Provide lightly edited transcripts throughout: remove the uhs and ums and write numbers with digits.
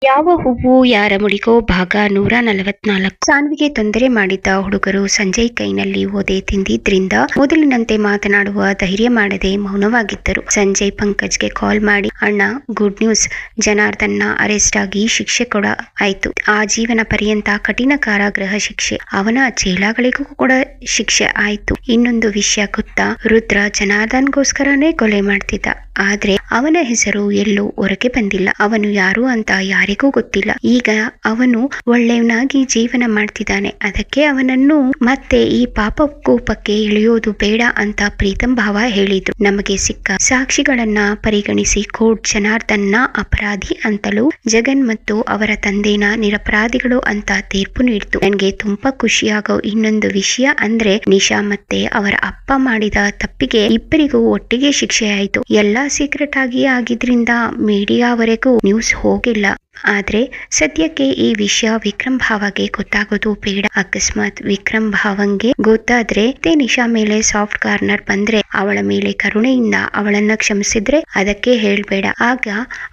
ಯಾವ ಹೂವು ಯಾರ ಮುಡಿಗೋ ಭಾಗ 144. ಸಾನ್ವಿಗೆ ತೊಂದರೆ ಮಾಡಿದ್ದ ಹುಡುಗರು ಸಂಜಯ್ ಕೈನಲ್ಲಿ ಒದೆ ತಿಂದಿದ್ರಿಂದ ಮೊದಲಿನಂತೆ ಮಾತನಾಡುವ ಧೈರ್ಯ ಮಾಡದೆ ಮೌನವಾಗಿದ್ದರು. ಸಂಜಯ್ ಪಂಕಜ್ಗೆ ಕಾಲ್ ಮಾಡಿ, ಅಣ್ಣ ಗುಡ್ ನ್ಯೂಸ್, ಜನಾರ್ದನ್ನ ಅರೆಸ್ಟ್ ಆಗಿ ಶಿಕ್ಷೆ ಕೂಡ ಆಯ್ತು. ಆಜೀವನ ಪರ್ಯಂತ ಕಠಿಣ ಕಾರಾಗೃಹ ಶಿಕ್ಷೆ, ಅವನ ಚೇಲಾಗಳಿಗೂ ಕೂಡ ಶಿಕ್ಷೆ ಆಯ್ತು. ಇನ್ನೊಂದು ವಿಷಯ ಗೊತ್ತಾ, ರುದ್ರ ಜನಾರ್ದನ್ಗೋಸ್ಕರನೇ ಕೊಲೆ ಮಾಡ್ತಿದ್ದ, ಆದ್ರೆ ಅವನ ಹೆಸರು ಎಲ್ಲೂ ಹೊರಗೆ ಬಂದಿಲ್ಲ. ಅವನು ಯಾರು ಅಂತ ಯಾರಿಗೂ ಗೊತ್ತಿಲ್ಲ. ಈಗ ಅವನು ಒಳ್ಳೆಯವನಾಗಿ ಜೀವನ ಮಾಡ್ತಿದ್ದಾನೆ. ಅದಕ್ಕೆ ಅವನನ್ನು ಮತ್ತೆ ಈ ಪಾಪ ಕೂಪಕ್ಕೆ ಇಳಿಯೋದು ಬೇಡ ಅಂತ ಪ್ರೀತಂ ಭಾವ ಹೇಳಿದ್ರು. ನಮಗೆ ಸಿಕ್ಕ ಸಾಕ್ಷಿಗಳನ್ನ ಪರಿಗಣಿಸಿ ಕೋರ್ಟ್ ಜನಾರ್ದನ್ನ ಅಪರಾಧಿ ಅಂತಲೂ ಜಗನ್ ಮತ್ತು ಅವರ ತಂದೆನ ನಿರಪರಾಧಿಗಳು ಅಂತ ತೀರ್ಪು ನೀಡಿತು. ನನಗೆ ತುಂಬಾ ಖುಷಿಯಾಗೋ ಇನ್ನೊಂದು ವಿಷಯ ಅಂದ್ರೆ ನಿಶಾ ಮತ್ತೆ ಅವರ ಅಪ್ಪ ಮಾಡಿದ ತಪ್ಪಿಗೆ ಇಬ್ಬರಿಗೂ ಒಟ್ಟಿಗೆ ಶಿಕ್ಷೆ ಆಯ್ತು. ಎಲ್ಲಾ ಸೀಕ್ರೆಟ್ ಆಗಿ ಆಗಿದ್ರಿಂದ ಮೀಡಿಯಾವರೆಗೂ ನ್ಯೂಸ್ ಹೋಗಿಲ್ಲ. ಆದ್ರೆ ಸದ್ಯಕ್ಕೆ ಈ ವಿಷಯ ವಿಕ್ರಮ್ ಭಾವಗೆ ಗೊತ್ತಾಗೋದು ಬೇಡ. ಅಕಸ್ಮಾತ್ ವಿಕ್ರಮ್ ಭಾವಂಗೆ ಗೊತ್ತಾದ್ರೆ ನಿಶಾ ಮೇಲೆ ಸಾಫ್ಟ್ ಕಾರ್ನರ್ ಬಂದ್ರೆ, ಅವಳ ಮೇಲೆ ಕರುಣೆಯಿಂದ ಅವಳನ್ನ ಕ್ಷಮಿಸಿದ್ರೆ ಅದಕ್ಕೆ ಹೇಳ್ಬೇಡ. ಆಗ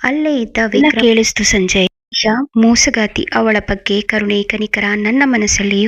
ಅಲ್ಲೇ ಇದ್ದ ವಿಕ್ರಮ್ ಕೇಳಿಸ್ತು ಸಂಜಯ್, ನಿಶಾ ಮೋಸಗಾತಿ, ಅವಳ ಬಗ್ಗೆ ಕರುಣೆ ಕನಿಕರ ನನ್ನ ಮನಸ್ಸಲ್ಲಿ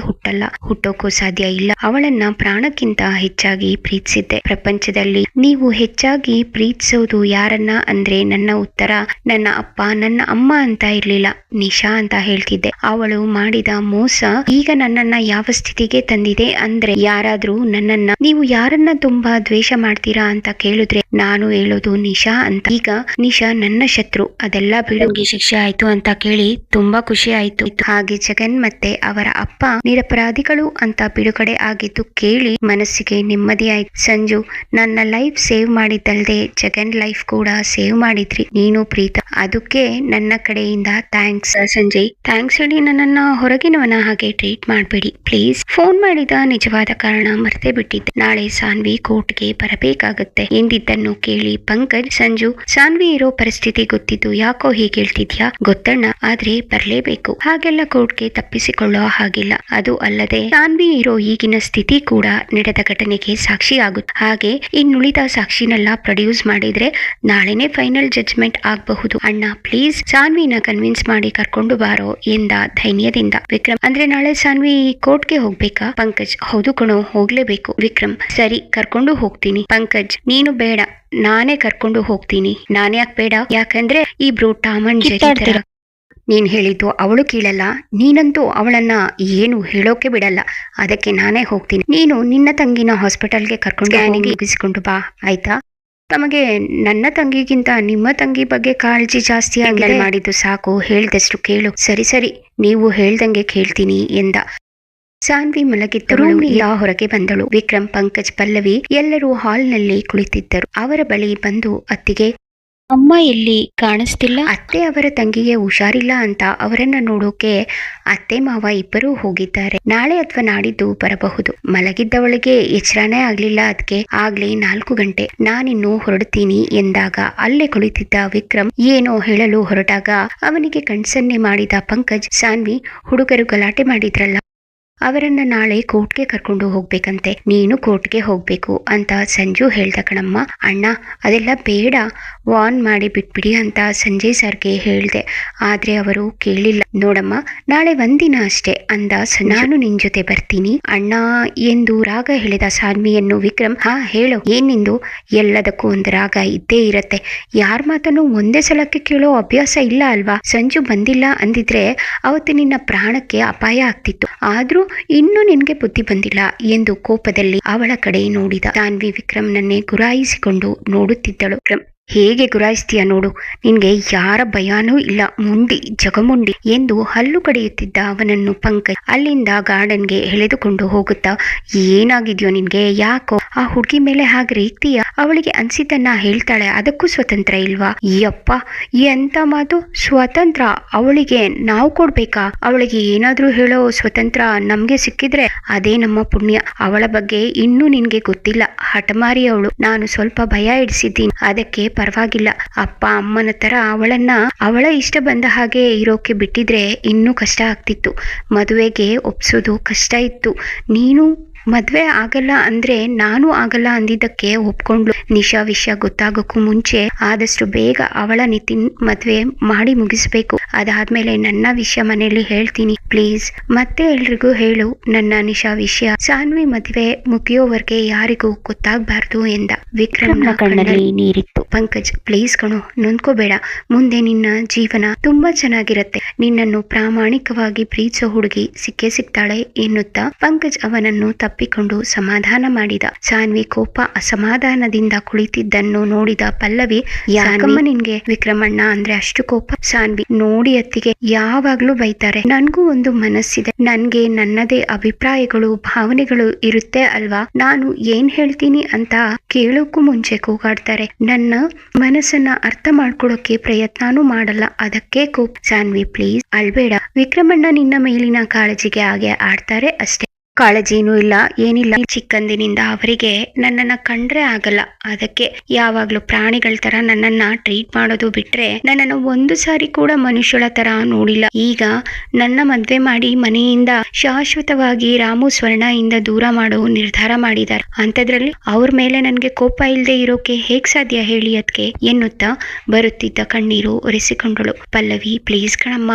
ಹುಟ್ಟೋಕೂ ಸಾಧ್ಯ ಇಲ್ಲ. ಅವಳನ್ನ ಪ್ರಾಣಕ್ಕಿಂತ ಹೆಚ್ಚಾಗಿ ಪ್ರೀತಿಸಿದ್ದೆ. ಪ್ರಪಂಚದಲ್ಲಿ ನೀವು ಹೆಚ್ಚಾಗಿ ಪ್ರೀತಿಸೋದು ಯಾರನ್ನ ಅಂದ್ರೆ ನನ್ನ ಉತ್ತರ ನನ್ನ ಅಪ್ಪ ನನ್ನ ಅಮ್ಮ ಅಂತ ಇರ್ಲಿಲ್ಲ, ನಿಶಾ ಅಂತ ಹೇಳ್ತಿದ್ದೆ. ಅವಳು ಮಾಡಿದ ಮೋಸ ಈಗ ನನ್ನನ್ನ ಯಾವ ಸ್ಥಿತಿಗೆ ತಂದಿದೆ ಅಂದ್ರೆ, ಯಾರಾದ್ರೂ ನನ್ನನ್ನ ನೀವು ಯಾರನ್ನ ತುಂಬಾ ದ್ವೇಷ ಮಾಡ್ತೀರಾ ಅಂತ ಕೇಳಿದ್ರೆ ನಾನು ಹೇಳೋದು ನಿಶಾ ಅಂತ. ಈಗ ನಿಶಾ ನನ್ನ ಶತ್ರು, ಅದೆಲ್ಲ ಬಿಡುಗೆ ಶಿಕ್ಷೆ ಆಯ್ತು ಅಂತ ಕೇಳಿ ತುಂಬಾ ಖುಷಿ ಆಯ್ತು. ಹಾಗೆ ಜಗನ್ ಮತ್ತೆ ಅವರ ಅಪ್ಪ ನಿರಪರಾಧಿಗಳು ಅಂತ ಬಿಡುಗಡೆ ಆಗಿದ್ದು ಕೇಳಿ ಮನಸ್ಸಿಗೆ ನೆಮ್ಮದಿ ಆಯ್ತು. ಸಂಜು, ನನ್ನ ಲೈಫ್ ಸೇವ್ ಮಾಡಿದ್ದಲ್ದೆ ಜಗನ್ ಲೈಫ್ ಕೂಡ ಸೇವ್ ಮಾಡಿದ್ರಿ ನೀನು ಪ್ರೀತ, ಅದಕ್ಕೆ ನನ್ನ ಕಡೆಯಿಂದ ಥ್ಯಾಂಕ್ಸ್. ಸಂಜಯ್, ಥ್ಯಾಂಕ್ಸ್ ಹೇಳಿ ನನ್ನನ್ನ ಹೊರಗಿನವನ ಹಾಗೆ ಟ್ರೀಟ್ ಮಾಡಬೇಡಿ ಪ್ಲೀಸ್. ಫೋನ್ ಮಾಡಿದ ನಿಜವಾದ ಕಾರಣ ಮರೆತೇ ಬಿಟ್ಟಿದ್ದೆ. ನಾಳೆ ಸಾನ್ವಿ ಕೋರ್ಟ್ಗೆ ಬರಬೇಕಾಗುತ್ತೆ ಎಂದಿದ್ದನ್ನು ಕೇಳಿ ಪಂಕಜ್, ಸಂಜು, ಸಾನ್ವಿ ಇರೋ ಪರಿಸ್ಥಿತಿ ಗೊತ್ತಿದ್ದು ಯಾಕೋ ಹೀಗೆ ಹೇಳ್ತಿದ್ಯಾ? ಗೊತ್ತಣ್ಣ, ಆದ್ರೆ ಬರ್ಲೇಬೇಕು. ಹಾಗೆಲ್ಲ ಕೋರ್ಟ್ಗೆ ತಪ್ಪಿಸಿಕೊಳ್ಳೋ ಹಾಗಿಲ್ಲ. ಅದು ಅಲ್ಲದೆ ಸಾನ್ವಿ ಇರೋ ಈಗಿನ ಸ್ಥಿತಿ ಕೂಡ ನಡೆದ ಘಟನೆಗೆ ಸಾಕ್ಷಿ ಆಗುತ್ತೆ. ಹಾಗೆ ಇನ್ನುಳಿದ ಸಾಕ್ಷಿನೆಲ್ಲ ಪ್ರೊಡ್ಯೂಸ್ ಮಾಡಿದ್ರೆ ನಾಳೆನೆ ಫೈನಲ್ ಜಡ್ಜ್ಮೆಂಟ್ ಆಗಬಹುದು. ಅಣ್ಣ ಪ್ಲೀಸ್ ಸಾನ್ವಿನ ಕನ್ವಿನ್ಸ್ ಮಾಡಿ ಕರ್ಕೊಂಡು ಬಾರೋ ಎಂದ ಧೈರ್ಯದಿಂದ. ವಿಕ್ರಮ್, ಅಂದ್ರೆ ನಾಳೆ ಸಾನ್ವಿ ಕೋರ್ಟ್ಗೆ ಹೋಗ್ಬೇಕಾ? ಪಂಕಜ್, ಹೌದು ಕಣೋ, ಹೋಗ್ಲೇಬೇಕು. ವಿಕ್ರಮ್, ಸರಿ ಕರ್ಕೊಂಡು ಹೋಗ್ತೀನಿ. ಪಂಕಜ್, ನೀನು ಬೇಡ, ನಾನೇ ಕರ್ಕೊಂಡು ಹೋಗ್ತೀನಿ. ನಾನ್ಯಾಕ್ ಬೇಡ? ಯಾಕಂದ್ರೆ ಇಬ್ರು ಟಾಮ್ ಅಂಡ್ ಜೆರಿ. ನೀನ್ ಹೇಳಿದ್ದು ಅವಳು ಕೇಳಲ್ಲ, ನೀನಂತೂ ಅವಳನ್ನ ಏನು ಹೇಳೋಕೆ ಬಿಡಲ್ಲ. ಅದಕ್ಕೆ ನಾನೇ ಹೋಗ್ತೀನಿ. ನೀನು ನಿನ್ನ ತಂಗಿನ ಹಾಸ್ಪಿಟಲ್ಗೆ ಕರ್ಕೊಂಡು ಮುಗಿಸಿಕೊಂಡು ಬಾ, ಆಯ್ತಾ? ತಮಗೆ ನನ್ನ ತಂಗಿಗಿಂತ ನಿಮ್ಮ ತಂಗಿ ಬಗ್ಗೆ ಕಾಳಜಿ ಜಾಸ್ತಿ ಆಗಿ ಮಾಡಿದ್ದು ಸಾಕು, ಹೇಳ್ದಷ್ಟು ಕೇಳು. ಸರಿ ಸರಿ, ನೀವು ಹೇಳ್ದಂಗೆ ಕೇಳ್ತೀನಿ ಎಂದ. ಸಾನ್ವಿ ಮಲಗಿದ್ದ ಹೊರಗೆ ಬಂದಳು. ವಿಕ್ರಮ್, ಪಂಕಜ್, ಪಲ್ಲವಿ ಎಲ್ಲರೂ ಹಾಲ್ನಲ್ಲಿ ಕುಳಿತಿದ್ದರು. ಅವರ ಬಳಿ ಬಂದು ಅತ್ತಿಗೆ, ಅಮ್ಮ ಎಲ್ಲಿ ಕಾಣಿಸ್ತಿಲ್ಲ? ಅತ್ತೆ ಅವರ ತಂಗಿಗೆ ಹುಷಾರಿಲ್ಲ ಅಂತ ಅವರನ್ನ ನೋಡೋಕೆ ಅತ್ತೆ ಮಾವ ಇಬ್ಬರೂ ಹೋಗಿದ್ದಾರೆ. ನಾಳೆ ಅಥವಾ ನಾಡಿದ್ದು ಬರಬಹುದು. ಮಲಗಿದ್ದವಳಿಗೆ ಎಚ್ಚರನೇ ಆಗ್ಲಿಲ್ಲ. ಅದಕ್ಕೆ ಆಗ್ಲೇ 4 ಗಂಟೆ, ನಾನಿನ್ನು ಹೊರಡ್ತೀನಿ ಎಂದಾಗ ಅಲ್ಲೇ ಕುಳಿತಿದ್ದ ವಿಕ್ರಮ್ ಏನೋ ಹೇಳಲು ಹೊರಟಾಗ ಅವನಿಗೆ ಕಣ್ಸನ್ನೆ ಮಾಡಿದ ಪಂಕಜ್, ಸಾನ್ವಿ ಹುಡುಗರು ಗಲಾಟೆ ಮಾಡಿದ್ರಲ್ಲ, ಅವರನ್ನ ನಾಳೆ ಕೋರ್ಟ್ಗೆ ಕರ್ಕೊಂಡು ಹೋಗ್ಬೇಕಂತೆ, ನೀನು ಕೋರ್ಟ್ಗೆ ಹೋಗ್ಬೇಕು ಅಂತ ಸಂಜು ಹೇಳ್ದ ಕಣಮ್ಮ. ಅಣ್ಣ ಅದೆಲ್ಲ ಬೇಡ, ವಾರ್ನ್ ಮಾಡಿ ಬಿಟ್ಬಿಡಿ ಅಂತ ಸಂಜಯ್ ಸರ್ಗೆ ಹೇಳ್ದೆ. ಆದ್ರೆ ಅವರು ಕೇಳಿಲ್ಲ. ನೋಡಮ್ಮ, ನಾಳೆ ಒಂದಿನ ಅಷ್ಟೇ ಅಂದ. ನಾನು ನಿನ್ ಜೊತೆ ಬರ್ತೀನಿ ಅಣ್ಣ ಎಂದು ರಾಗ ಹೇಳಿದ ಸಾನ್ವಿಯನ್ನು ವಿಕ್ರಮ್, ಹಾ ಹೇಳು, ಏನ್ ನಿಂದು? ಎಲ್ಲದಕ್ಕೂ ಒಂದು ರಾಗ ಇದ್ದೇ ಇರತ್ತೆ. ಯಾರ ಮಾತನ್ನು ಒಂದೇ ಸಲಕ್ಕೆ ಕೇಳೋ ಅಭ್ಯಾಸ ಇಲ್ಲ ಅಲ್ವಾ? ಸಂಜು ಬಂದಿಲ್ಲ ಅಂದಿದ್ರೆ ಅವತ್ತು ನಿನ್ನ ಪ್ರಾಣಕ್ಕೆ ಅಪಾಯ ಆಗ್ತಿತ್ತು. ಆದ್ರೂ ಇನ್ನೂ ನಿನ್ಗೆ ಬುದ್ಧಿ ಬಂದಿಲ್ಲ ಎಂದು ಕೋಪದಲ್ಲಿ ಅವಳ ಕಡೆ ನೋಡಿದ. ಸಾನ್ವಿ ವಿಕ್ರಮ್ನನ್ನೇ ಗುರಾಯಿಸಿಕೊಂಡು ನೋಡುತ್ತಿದ್ದಳು. ವಿಕ್ರಮ್, ಹೇಗೆ ಗುರಾಯಿಸ್ತೀಯ ನೋಡು, ನಿನ್ಗೆ ಯಾರ ಭಯಾನೂ ಇಲ್ಲ, ಮುಂಡಿ ಜಗಮುಂಡಿ ಎಂದು ಹಲ್ಲು ಕಡಿಯುತ್ತಿದ್ದ ಅವನನ್ನು ಪಂಕಜ್ ಅಲ್ಲಿಂದ ಗಾರ್ಡನ್ಗೆ ಎಳೆದುಕೊಂಡು ಹೋಗುತ್ತಾ, ಏನಾಗಿದ್ಯೋ ನಿನ್ಗೆ? ಯಾಕೋ ಆ ಹುಡುಗಿ ಮೇಲೆ ಹಾಗೆ ರೇಗ್ತೀಯ? ಅವಳಿಗೆ ಅನ್ಸಿದ್ದನ್ನ ಹೇಳ್ತಾಳೆ, ಅದಕ್ಕೂ ಸ್ವತಂತ್ರ ಇಲ್ವಾ? ಯಪ್ಪ, ಎಂತ ಮಾತು? ಸ್ವತಂತ್ರ ಅವಳಿಗೆ ನಾವು ಕೊಡ್ಬೇಕಾ? ಅವಳಿಗೆ ಏನಾದ್ರೂ ಹೇಳೋ ಸ್ವತಂತ್ರ ನಮ್ಗೆ ಸಿಕ್ಕಿದ್ರೆ ಅದೇ ನಮ್ಮ ಪುಣ್ಯ. ಅವಳ ಬಗ್ಗೆ ಇನ್ನೂ ನಿನ್ಗೆ ಗೊತ್ತಿಲ್ಲ, ಹಠಮಾರಿ ಅವಳು. ನಾನು ಸ್ವಲ್ಪ ಭಯ ಇಡಿಸಿದ್ದೀನಿ, ಅದಕ್ಕೆ ಪರವಾಗಿಲ್ಲ. ಅಪ್ಪ ಅಮ್ಮನ ತರ ಅವಳನ್ನ ಅವಳ ಇಷ್ಟ ಬಂದ ಹಾಗೆ ಇರೋಕೆ ಬಿಟ್ಟಿದ್ರೆ ಇನ್ನೂ ಕಷ್ಟ ಆಗ್ತಿತ್ತು. ಮದುವೆಗೆ ಒಪ್ಸೋದು ಕಷ್ಟ ಇತ್ತು. ನೀನು ಮದ್ವೆ ಆಗಲ್ಲ ಅಂದ್ರೆ ನಾನು ಆಗಲ್ಲ ಅಂದಿದ್ದಕ್ಕೆ ಒಪ್ಕೊಂಡ್ಲು. ನಿಶಾ ವಿಷಯ ಗೊತ್ತಾಗೋಕ್ಕೂ ಮುಂಚೆ ಆದಷ್ಟು ಬೇಗ ಅವಳ ನಿತಿನ್ ಮದ್ವೆ ಮಾಡಿ ಮುಗಿಸ್ಬೇಕು. ಅದಾದ್ಮೇಲೆ ನನ್ನ ವಿಷಯ ಮನೆಯಲ್ಲಿ ಹೇಳ್ತೀನಿ ಪ್ಲೀಸ್. ಮತ್ತೆ ಎಲ್ರಿಗೂ ಹೇಳು ನನ್ನ ನಿಶಾ ವಿಷಯ. ಸಾನ್ವಿ ಮದ್ವೆ ಮುಗಿಯೋವರೆಗೆ ಯಾರಿಗೂ ಗೊತ್ತಾಗ್ಬಾರ್ದು ಎಂದ. ವಿಕ್ರಮ್ನ ಕಣ್ಣಲ್ಲಿ ನೀರಿತ್ತು. ಪಂಕಜ್ ಪ್ಲೀಸ್ ಕಣೋ, ನೊಂದ್ಕೋಬೇಡ. ಮುಂದೆ ನಿನ್ನ ಜೀವನ ತುಂಬಾ ಚೆನ್ನಾಗಿರತ್ತೆ. ನಿನ್ನನ್ನು ಪ್ರಾಮಾಣಿಕವಾಗಿ ಪ್ರೀತಿಸೋ ಹುಡುಗಿ ಸಿಕ್ಕೇ ಸಿಗ್ತಾಳೆ ಎನ್ನುತ್ತಾ ಪಂಕಜ್ ಅವನನ್ನು ತಪ್ಪಿಕೊಂಡು ಸಮಾಧಾನ ಮಾಡಿದ. ಸಾನ್ವಿ ಕೋಪ ಅಸಮಾಧಾನದಿಂದ ಕುಳಿತಿದ್ದನ್ನು ನೋಡಿದ ಪಲ್ಲವಿ, ಯಾಕಮ್ಮ ನಿನ್ಗೆ ವಿಕ್ರಮಣ್ಣ ಅಂದ್ರೆ ಅಷ್ಟು ಕೋಪ? ಸಾನ್ವಿ, ನೋಡಿ ಅತ್ತಿಗೆ ಯಾವಾಗ್ಲೂ ಬೈತಾರೆ. ನನ್ಗೂ ಒಂದು ಮನಸ್ಸಿದೆ, ನನ್ಗೆ ನನ್ನದೇ ಅಭಿಪ್ರಾಯಗಳು ಭಾವನೆಗಳು ಇರುತ್ತೆ ಅಲ್ವಾ? ನಾನು ಏನ್ ಹೇಳ್ತೀನಿ ಅಂತ ಕೇಳೋಕ್ಕೂ ಮುಂಚೆ ಕೂಗಾಡ್ತಾರೆ. ನನ್ನ ಮನಸ್ಸನ್ನ ಅರ್ಥ ಮಾಡ್ಕೊಳಕ್ಕೆ ಪ್ರಯತ್ನನೂ ಮಾಡಲ್ಲ, ಅದಕ್ಕೆ ಕೋಪ. ಸಾನ್ವಿ ಪ್ಲೀಸ್ ಅಳ್ಬೇಡ. ವಿಕ್ರಮಣ್ಣ ನಿನ್ನ ಮೇಲಿನ ಕಾಳಜಿಗೆ ಹಾಗೆ ಆಡ್ತಾರೆ ಅಷ್ಟೇ. ಕಾಳಜಿನೂ ಇಲ್ಲ ಏನಿಲ್ಲ. ಚಿಕ್ಕಂದಿನಿಂದ ಅವರಿಗೆ ನನ್ನನ್ನ ಕಂಡ್ರೆ ಆಗಲ್ಲ, ಅದಕ್ಕೆ ಯಾವಾಗ್ಲೂ ಪ್ರಾಣಿಗಳ ತರ ನನ್ನನ್ನ ಟ್ರೀಟ್ ಮಾಡೋದು ಬಿಟ್ರೆ ನನ್ನನ್ನ ಒಂದು ಸಾರಿ ಕೂಡ ಮನುಷ್ಯಳ ತರ ನೋಡಿಲ್ಲ. ಈಗ ನನ್ನ ಮದ್ವೆ ಮಾಡಿ ಮನೆಯಿಂದ ಶಾಶ್ವತವಾಗಿ ರಾಮು ಸ್ವರ್ಣ ಇಂದ ದೂರ ಮಾಡೋ ನಿರ್ಧಾರ ಮಾಡಿದ್ದಾರೆ. ಅಂತದ್ರಲ್ಲಿ ಅವ್ರ ಮೇಲೆ ನನ್ಗೆ ಕೋಪ ಇಲ್ಲದೆ ಇರೋಕೆ ಹೇಗ್ ಸಾಧ್ಯ ಹೇಳಿ ಅದ್ಕೆ ಎನ್ನುತ್ತಾ ಬರುತ್ತಿದ್ದ ಕಣ್ಣೀರು ಒರೆಸಿಕೊಂಡಳು. ಪಲ್ಲವಿ ಪ್ಲೀಸ್ ಕಣಮ್ಮ,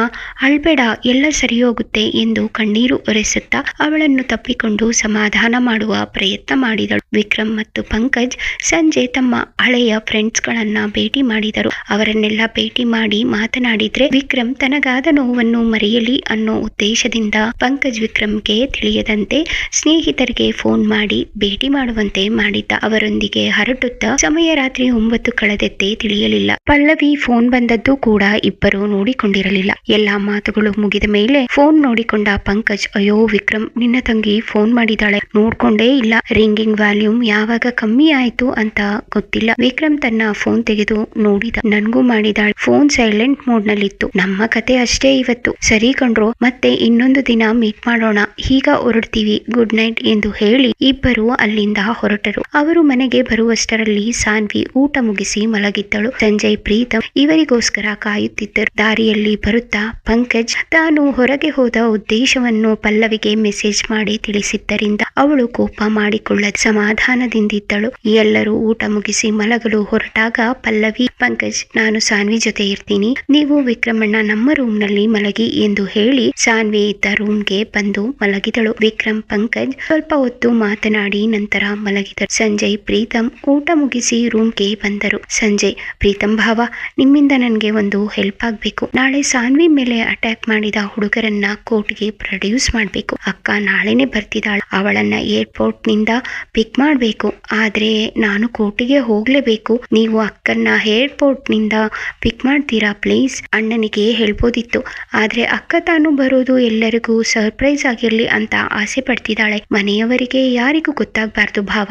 ಅಳ್ಬೇಡ, ಎಲ್ಲ ಸರಿ ಹೋಗುತ್ತೆ ಎಂದು ಕಣ್ಣೀರು ಒರೆಸುತ್ತಾ ಅವಳನ್ನು ತಪ್ಪಿಕೊಂಡು ಸಮಾಧಾನ ಮಾಡುವ ಪ್ರಯತ್ನ ಮಾಡಿದಳು. ವಿಕ್ರಮ್ ಮತ್ತು ಪಂಕಜ್ ಸಂಜೆ ತಮ್ಮ ಹಳೆಯ ಫ್ರೆಂಡ್ಸ್ ಗಳನ್ನ ಭೇಟಿ ಮಾಡಿದರು. ಅವರನ್ನೆಲ್ಲ ಭೇಟಿ ಮಾಡಿ ಮಾತನಾಡಿದ್ರೆ ವಿಕ್ರಮ್ ತನಗಾದ ನೋವನ್ನು ಮರೆಯಲಿ ಅನ್ನೋ ಉದ್ದೇಶದಿಂದ ಪಂಕಜ್ ವಿಕ್ರಮ್ಗೆ ತಿಳಿಯದಂತೆ ಸ್ನೇಹಿತರಿಗೆ ಫೋನ್ ಮಾಡಿ ಭೇಟಿ ಮಾಡುವಂತೆ ಮಾಡಿದ್ದ. ಅವರೊಂದಿಗೆ ಹರಟುತ್ತಾ ಸಮಯ ರಾತ್ರಿ 9 ಕಳೆದೆತ್ತೇ ತಿಳಿಯಲಿಲ್ಲ. ಪಲ್ಲವಿ ಫೋನ್ ಬಂದದ್ದು ಕೂಡ ಇಬ್ಬರು ನೋಡಿಕೊಂಡಿರಲಿಲ್ಲ. ಎಲ್ಲಾ ಮಾತುಗಳು ಮುಗಿದ ಮೇಲೆ ಫೋನ್ ನೋಡಿಕೊಂಡ ಪಂಕಜ್, ಅಯ್ಯೋ ವಿಕ್ರಮ್, ನಿನ್ನ ತಂಗಿ ಫೋನ್ ಮಾಡಿದಾಳೆ, ನೋಡ್ಕೊಂಡೇ ಇಲ್ಲ. ರಿಂಗಿಂಗ್ ವ್ಯಾಲ್ಯೂಮ್ ಯಾವಾಗ ಕಮ್ಮಿ ಆಯ್ತು ಅಂತ ಗೊತ್ತಿಲ್ಲ. ವಿಕ್ರಮ್ ತನ್ನ ಫೋನ್ ತೆಗೆದು ನೋಡಿದ. ನನ್ಗೂ ಮಾಡಿದಾಳೆ, ಫೋನ್ ಸೈಲೆಂಟ್ ಮೋಡ್ ನಲ್ಲಿತ್ತು. ನಮ್ಮ ಕತೆ ಅಷ್ಟೇ ಇವತ್ತು. ಸರಿ ಕಣ್ರೋ, ಮತ್ತೆ ಇನ್ನೊಂದು ದಿನ ಮೀಟ್ ಮಾಡೋಣ. ಈಗ ಹೊರಡ್ತೀವಿ, ಗುಡ್ ನೈಟ್ ಎಂದು ಹೇಳಿ ಇಬ್ಬರು ಅಲ್ಲಿಂದ ಹೊರಟರು. ಅವರು ಮನೆಗೆ ಬರುವಷ್ಟರಲ್ಲಿ ಸಾನ್ವಿ ಊಟ ಮುಗಿಸಿ ಮಲಗಿದ್ದಳು. ಸಂಜಯ್ ಪ್ರೀತಮ್ ಇವರಿಗೋಸ್ಕರ ಕಾಯುತ್ತಿದ್ದರು. ದಾರಿಯಲ್ಲಿ ಬರುತ್ತಾ ಪಂಕಜ್ ತಾನು ಹೊರಗೆ ಹೋದ ಉದ್ದೇಶವನ್ನು ಪಲ್ಲವಿಗೆ ಮೆಸೇಜ್ ಮಾಡಿ ತಿಳಿಸಿದ್ದರಿಂದ ಅವಳು ಕೋಪ ಮಾಡಿಕೊಳ್ಳದ ಸಮಾಧಾನದಿಂದಿದ್ದಳು. ಎಲ್ಲರೂ ಊಟ ಮುಗಿಸಿ ಮಲಗಲು ಹೊರಟಾಗ ಪಲ್ಲವಿ, ಪಂಕಜ್ ನಾನು ಸಾನ್ವಿ ಜೊತೆ ಇರ್ತೀನಿ, ನೀವು ವಿಕ್ರಮಣ್ಣ ನಮ್ಮ ರೂಮ್ ನಲ್ಲಿ ಮಲಗಿ ಎಂದು ಹೇಳಿ ಸಾನ್ವಿ ಇದ್ದ ರೂಮ್ಗೆ ಬಂದು ಮಲಗಿದಳು. ವಿಕ್ರಮ್ ಪಂಕಜ್ ಸ್ವಲ್ಪ ಹೊತ್ತು ಮಾತನಾಡಿ ನಂತರ ಮಲಗಿದರು. ಸಂಜಯ್ ಪ್ರೀತಮ್ ಊಟ ಮುಗಿಸಿ ರೂಮ್ಗೆ ಬಂದರು. ಸಂಜಯ್, ಪ್ರೀತಮ್ ಭಾವ, ನಿಮ್ಮಿಂದ ನನಗೆ ಒಂದು ಹೆಲ್ಪ್ ಆಗ್ಬೇಕು. ನಾಳೆ ಸಾನ್ವಿ ಮೇಲೆ ಅಟ್ಯಾಕ್ ಮಾಡಿದ ಹುಡುಗರನ್ನ ಕೋರ್ಟ್ಗೆ ಪ್ರೊಡ್ಯೂಸ್ ಮಾಡ್ಬೇಕು. ಅಕ್ಕ ನಾಳೆನೆ ಬರ್ತಿದ್ದಾಳೆ. ಅವಳನ್ನ ಏರ್ಪೋರ್ಟ್ ನಿಂದ ಪಿಕ್ ಮಾಡ್ಬೇಕು. ಆದ್ರೆ ನಾನು ಕೋರ್ಟಿಗೆ ಹೋಗ್ಲೇಬೇಕು. ನೀವು ಅಕ್ಕನ್ನ ಏರ್ಪೋರ್ಟ್ ನಿಂದ ಪಿಕ್ ಮಾಡ್ತೀರಾ ಪ್ಲೀಸ್? ಅಣ್ಣನಿಗೆ ಹೇಳ್ಬೋದಿತ್ತು, ಆದ್ರೆ ಅಕ್ಕ ತಾನು ಬರೋದು ಎಲ್ಲರಿಗೂ ಸರ್ಪ್ರೈಸ್ ಆಗಿರ್ಲಿ ಅಂತ ಆಸೆ ಪಡ್ತಿದ್ದಾಳೆ. ಮನೆಯವರಿಗೆ ಯಾರಿಗೂ ಗೊತ್ತಾಗಬಾರ್ದು ಭಾವ,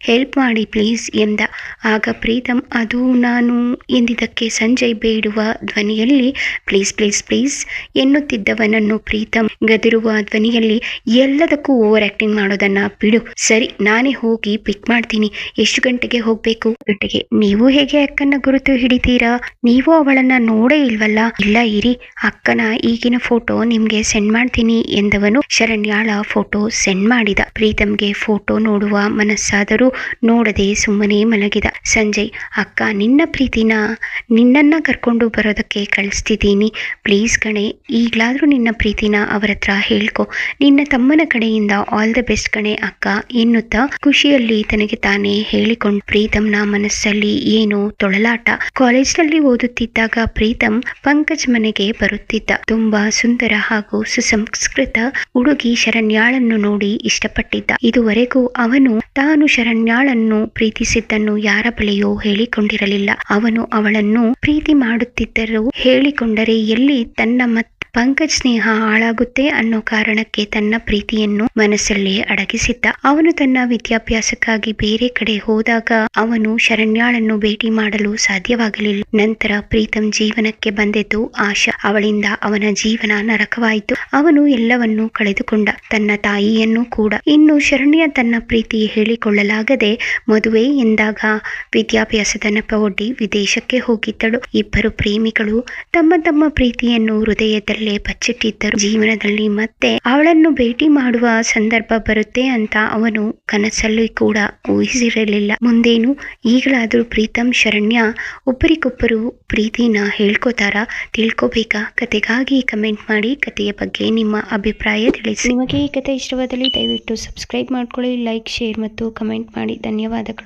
ಹೆಲ್ಪ್ ಮಾಡಿ ಪ್ಲೀಸ್ ಎಂದ. ಆಗ ಪ್ರೀತಮ್, ಅದು ನಾನು ಎಂದಿದ್ದಕ್ಕೆ ಸಂಜಯ್ ಬೇಡುವ ಧ್ವನಿಯಲ್ಲಿ ಪ್ಲೀಸ್ ಪ್ಲೀಸ್ ಪ್ಲೀಸ್ ಎನ್ನುತ್ತಿದ್ದವನನ್ನು ಪ್ರೀತಮ್ ಗದಿರುವ ಧ್ವನಿಯಲ್ಲಿ, ಎಲ್ಲದಕ್ಕೂ ಓವರ್ ಆಕ್ಟಿಂಗ್ ಮಾಡೋದನ್ನ ಬಿಡು. ಸರಿ, ನಾನೇ ಹೋಗಿ ಪಿಕ್ ಮಾಡ್ತೀನಿ. ಎಷ್ಟು ಗಂಟೆಗೆ ಹೋಗ್ಬೇಕು? ಗಂಟೆಗೆ. ನೀವು ಹೇಗೆ ಅಕ್ಕನ ಗುರುತು ಹಿಡಿತೀರಾ? ನೀವು ಅವಳನ್ನ ನೋಡೇ ಇಲ್ವಲ್ಲ? ಇಲ್ಲ ಇರಿ, ಅಕ್ಕನ ಈಗಿನ ಫೋಟೋ ನಿಮ್ಗೆ ಸೆಂಡ್ ಮಾಡ್ತೀನಿ ಎಂದವನು ಶರಣ್ಯಾಳ ಫೋಟೋ ಸೆಂಡ್ ಮಾಡಿದ. ಪ್ರೀತಮ್ಗೆ ಫೋಟೋ ನೋಡುವ ಮನಸ್ಸಾದರೂ ನೋಡದೆ ಸುಮ್ಮನೆ ಮಲಗಿದ. ಸಂಜಯ್, ಅಕ್ಕ ನಿನ್ನ ಪ್ರೀತಿನ ನಿನ್ನನ್ನ ಕರ್ಕೊಂಡು ಬರೋದಕ್ಕೆ ಕಳಿಸ್ತಿದ್ದೀನಿ. ಪ್ಲೀಸ್ ಕಣೆ, ಈಗ್ಲಾದ್ರೂ ನಿನ್ನ ಪ್ರೀತಿನ ಅವರ ಹತ್ರ ಹೇಳ್ಕೊ. ನಿನ್ನ ತಮ್ಮನ ಕಡೆಯಿಂದ ಆಲ್ ದ ಬೆಸ್ಟ್ ಕಣೆ ಅಕ್ಕ ಎನ್ನುತ್ತಾ ಖುಷಿಯಲ್ಲಿ ತನಗೆ ತಾನೇ ಹೇಳಿಕೊಂಡು ಪ್ರೀತಮ್ನ ಮನಸ್ಸಲ್ಲಿ ಏನೋ ತೊಳಲಾಟ. ಕಾಲೇಜ್ನಲ್ಲಿ ಓದುತ್ತಿದ್ದಾಗ ಪ್ರೀತಮ್ ಪಂಕಜ್ ಮನೆಗೆ ಬರುತ್ತಿದ್ದ. ತುಂಬಾ ಸುಂದರ ಹಾಗೂ ಸುಸಂಸ್ಕೃತ ಹುಡುಗಿ ಶರಣ್ಯಾಳನ್ನು ನೋಡಿ ಇಷ್ಟಪಟ್ಟಿದ್ದ. ಇದುವರೆಗೂ ಅವನು ತಾನು ಶರಣ್ಯಾಳನ್ನು ಪ್ರೀತಿಸಿದ್ದನ್ನು ಯಾರ ಬಳಿಯೋ ಹೇಳಿಕೊಂಡಿರಲಿಲ್ಲ. ಅವನು ಅವಳನ್ನು ಪ್ರೀತಿ ಮಾಡುತ್ತಿದ್ದರೂ ಹೇಳಿಕೊಂಡರೆ ಎಲ್ಲಿ ತನ್ನ ಪಂಕಜ್ ಸ್ನೇಹ ಹಾಳಾಗುತ್ತೆ ಅನ್ನೋ ಕಾರಣಕ್ಕೆ ತನ್ನ ಪ್ರೀತಿಯನ್ನು ಮನಸ್ಸಲ್ಲೇ ಅಡಗಿಸಿದ್ದ. ಅವನು ತನ್ನ ವಿದ್ಯಾಭ್ಯಾಸಕ್ಕಾಗಿ ಬೇರೆ ಕಡೆ ಹೋದಾಗ ಅವನು ಶರಣ್ಯಾಳನ್ನು ಭೇಟಿ ಮಾಡಲು ಸಾಧ್ಯವಾಗಲಿಲ್ಲ. ನಂತರ ಪ್ರೀತಮ್ ಜೀವನಕ್ಕೆ ಬಂದಿದ್ದು ಆಶಾ. ಅವಳಿಂದ ಅವನ ಜೀವನ ನರಕವಾಯಿತು. ಅವನು ಎಲ್ಲವನ್ನೂ ಕಳೆದುಕೊಂಡ, ತನ್ನ ತಾಯಿಯನ್ನು ಕೂಡ. ಇನ್ನು ಶರಣ್ಯ ತನ್ನ ಪ್ರೀತಿ ಹೇಳಿಕೊಳ್ಳಲಾಗದೆ ಮದುವೆ ಎಂದಾಗ ವಿದ್ಯಾಭ್ಯಾಸದ ನೆಪ ಒಡ್ಡಿ ವಿದೇಶಕ್ಕೆ ಹೋಗಿದ್ದಳು. ಇಬ್ಬರು ಪ್ರೇಮಿಗಳು ತಮ್ಮ ತಮ್ಮ ಪ್ರೀತಿಯನ್ನು ಹೃದಯದಲ್ಲಿ ಮನಸ್ಸಲ್ಲೇ ಬಚ್ಚಿಟ್ಟಿದ್ದರು. ಜೀವನದಲ್ಲಿ ಮತ್ತೆ ಅವಳನ್ನು ಭೇಟಿ ಮಾಡುವ ಸಂದರ್ಭ ಬರುತ್ತೆ ಅಂತ ಅವನು ಕನಸಲ್ಲಿ ಕೂಡ ಊಹಿಸಿರಲಿಲ್ಲ. ಮುಂದೇನು? ಈಗಲಾದ್ರೂ ಪ್ರೀತಮ್ ಶರಣ್ಯ ಒಬ್ಬರಿಗೊಬ್ಬರು ಪ್ರೀತಿನ ಹೇಳ್ಕೋತಾರ? ತಿಳ್ಕೋಬೇಕಾ? ಕತೆಗಾಗಿ ಕಮೆಂಟ್ ಮಾಡಿ. ಕತೆಯ ಬಗ್ಗೆ ನಿಮ್ಮ ಅಭಿಪ್ರಾಯ ತಿಳಿಸಿ. ನಿಮಗೆ ಈ ಕತೆ ಇಷ್ಟವಾದಲ್ಲಿ ದಯವಿಟ್ಟು ಸಬ್ಸ್ಕ್ರೈಬ್ ಮಾಡ್ಕೊಳ್ಳಿ, ಲೈಕ್, ಶೇರ್ ಮತ್ತು ಕಮೆಂಟ್ ಮಾಡಿ. ಧನ್ಯವಾದಗಳು.